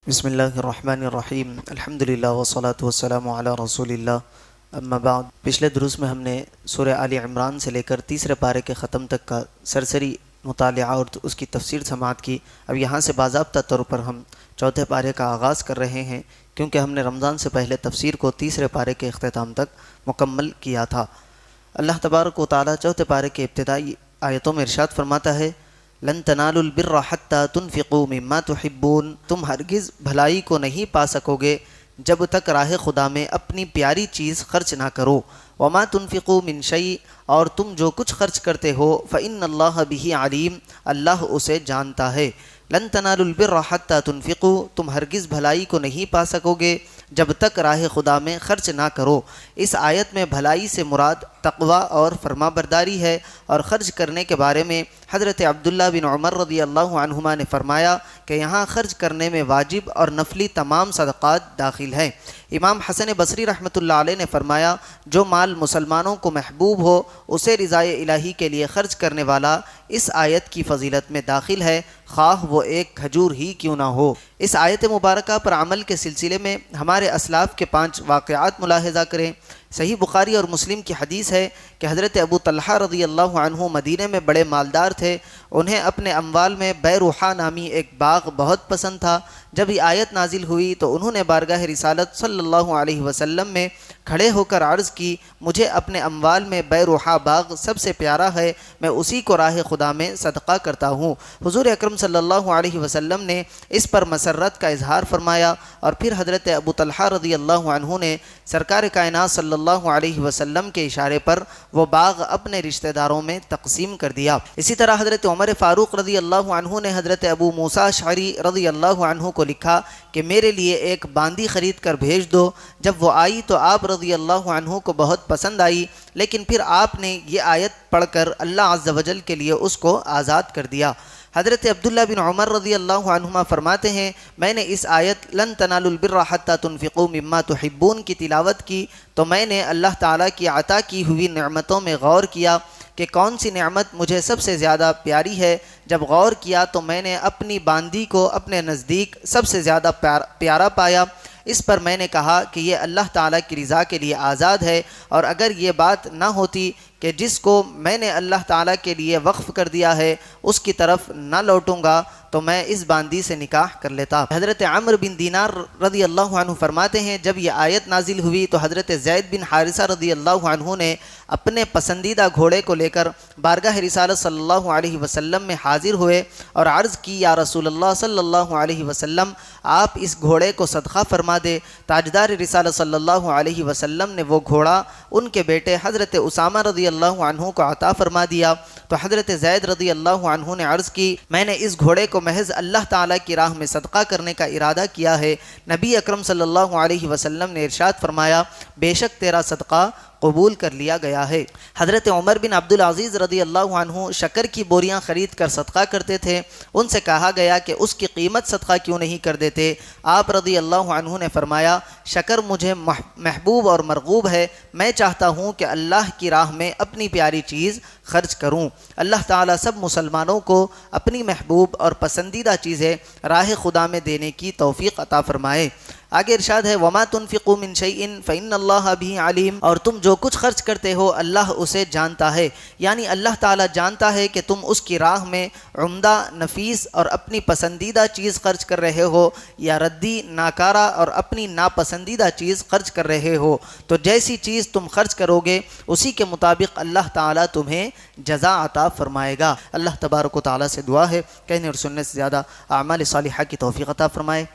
بسم اللہ الرحمن الرحیم الحمدللہ والصلاة والسلام علی رسول اللہ اما بعد۔ پچھلے دروس میں ہم نے سورہ آل عمران سے لے کر تیسرے پارے کے ختم تک کا سرسری مطالعہ اور اس کی تفسیر سماعت کی۔ اب یہاں سے باضابطہ طور پر ہم چوتھے پارے کا آغاز کر رہے ہیں، کیونکہ ہم نے رمضان سے پہلے تفسیر کو تیسرے پارے کے اختتام تک مکمل کیا تھا۔ اللہ تبارک و تعالیٰ چوتھے پارے کے ابتدائی آیتوں میں ارشاد فرماتا ہے، لن تنالوا البر حتی تنفقوا مما تحبون، تم ہرگز بھلائی کو نہیں پا سکو گے جب تک راہ خدا میں اپنی پیاری چیز خرچ نہ کرو۔ وما تنفقوا من شیء، اور تم جو کچھ خرچ کرتے ہو فإن اللہ بہ علیم، اللہ اسے جانتا ہے۔ لن تنالوا البر حتی تنفقوا، تم ہرگز بھلائی کو نہیں پا سکو گے جب تک راہ خدا میں خرچ نہ کرو۔ اس آیت میں بھلائی سے مراد تقوی اور فرما برداری ہے، اور خرچ کرنے کے بارے میں حضرت عبداللہ بن عمر رضی اللہ عنہما نے فرمایا کہ یہاں خرچ کرنے میں واجب اور نفلی تمام صدقات داخل ہیں۔ امام حسن بصری رحمۃ اللہ علیہ نے فرمایا، جو مال مسلمانوں کو محبوب ہو اسے رضائے الہی کے لیے خرچ کرنے والا اس آیت کی فضیلت میں داخل ہے، خواہ وہ ایک کھجور ہی کیوں نہ ہو۔ اس آیت مبارکہ پر عمل کے سلسلے میں ہمارے اسلاف کے 5 واقعات ملاحظہ کریں۔ صحیح بخاری اور مسلم کی حدیث ہے کہ حضرت ابو طلحہ رضی اللہ عنہ مدینے میں بڑے مالدار تھے، انہیں اپنے اموال میں بیروحہ نامی ایک باغ بہت پسند تھا۔ جب یہ آیت نازل ہوئی تو انہوں نے بارگاہ رسالت صلی اللہ علیہ وسلم میں کھڑے ہو کر عرض کی، مجھے اپنے اموال میں بیروحہ باغ سب سے پیارا ہے، میں اسی کو راہ خدا میں صدقہ کرتا ہوں۔ حضور اکرم صلی اللہ علیہ وسلم نے اس پر مسرت کا اظہار فرمایا، اور پھر حضرت ابو طلحہ رضی اللہ عنہ نے سرکار کائنات صلی اللہ علیہ وسلم کے اشارے پر وہ باغ اپنے رشتہ داروں میں تقسیم کر دیا۔ اسی طرح حضرت عمر فاروق رضی اللہ عنہ نے حضرت ابو موسیٰ اشعری رضی اللہ عنہ کو لکھا کہ میرے لیے ایک باندی خرید کر بھیج دو۔ جب وہ آئی تو آپ رضی اللہ عنہ کو بہت پسند آئی، لیکن پھر آپ نے یہ آیت پڑھ کر اللہ عز و جل کے لیے اس کو آزاد کر دیا۔ حضرت عبداللہ بن عمر رضی اللہ عنہما فرماتے ہیں، میں نے اس آیت لن تنالوا البر حتی تنفقوا مما تحبون کی تلاوت کی تو میں نے اللہ تعالیٰ کی عطا کی ہوئی نعمتوں میں غور کیا کہ کون سی نعمت مجھے سب سے زیادہ پیاری ہے۔ جب غور کیا تو میں نے اپنی باندی کو اپنے نزدیک سب سے زیادہ پیارا پایا۔ اس پر میں نے کہا کہ یہ اللہ تعالیٰ کی رضا کے لیے آزاد ہے، اور اگر یہ بات نہ ہوتی کہ جس کو میں نے اللہ تعالیٰ کے لیے وقف کر دیا ہے اس کی طرف نہ لوٹوں گا تو میں اس باندی سے نکاح کر لیتا۔ حضرت عمرو بن دینار رضی اللہ عنہ فرماتے ہیں، جب یہ آیت نازل ہوئی تو حضرت زید بن حارثہ رضی اللہ عنہ نے اپنے پسندیدہ گھوڑے کو لے کر بارگاہ رسالت صلی اللہ علیہ وسلم میں حاضر ہوئے اور عرض کی، یا رسول اللہ صلی اللہ علیہ وسلم، آپ اس گھوڑے کو صدقہ فرما دے۔ تاجدار رسالت صلی اللہ علیہ وسلم نے وہ گھوڑا ان کے بیٹے حضرت اسامہ رضی اللہ عنہ کو عطا فرما دیا۔ تو حضرت زید رضی اللہ عنہ نے عرض کی، میں نے اس گھوڑے کو محض اللہ تعالیٰ کی راہ میں صدقہ کرنے کا ارادہ کیا ہے۔ نبی اکرم صلی اللہ علیہ وسلم نے ارشاد فرمایا، بے شک تیرا صدقہ قبول کر لیا گیا ہے۔ حضرت عمر بن عبدالعزیز رضی اللہ عنہ شکر کی بوریاں خرید کر صدقہ کرتے تھے، ان سے کہا گیا کہ اس کی قیمت صدقہ کیوں نہیں کر دیتے؟ آپ رضی اللہ عنہ نے فرمایا، شکر مجھے محبوب اور مرغوب ہے، میں چاہتا ہوں کہ اللہ کی راہ میں اپنی پیاری چیز خرچ کروں۔ اللہ تعالیٰ سب مسلمانوں کو اپنی محبوب اور پسندیدہ چیزیں راہ خدا میں دینے کی توفیق عطا فرمائے۔ آگے ارشاد ہے، وما تنفقوا من شیء فإن اللہ بہ علیم، اور تم جو کچھ خرچ کرتے ہو اللہ اسے جانتا ہے، یعنی اللہ تعالیٰ جانتا ہے کہ تم اس کی راہ میں عمدہ، نفیس اور اپنی پسندیدہ چیز خرچ کر رہے ہو یا ردی، ناکارہ اور اپنی ناپسندیدہ چیز خرچ کر رہے ہو، تو جیسی چیز تم خرچ کرو گے اسی کے مطابق اللہ تعالیٰ تمہیں جزا عطا فرمائے گا۔ اللہ تبارک و تعالیٰ سے دعا ہے کہنے اور سننے سے زیادہ اعمال صالحہ کی توفیق عطا فرمائے۔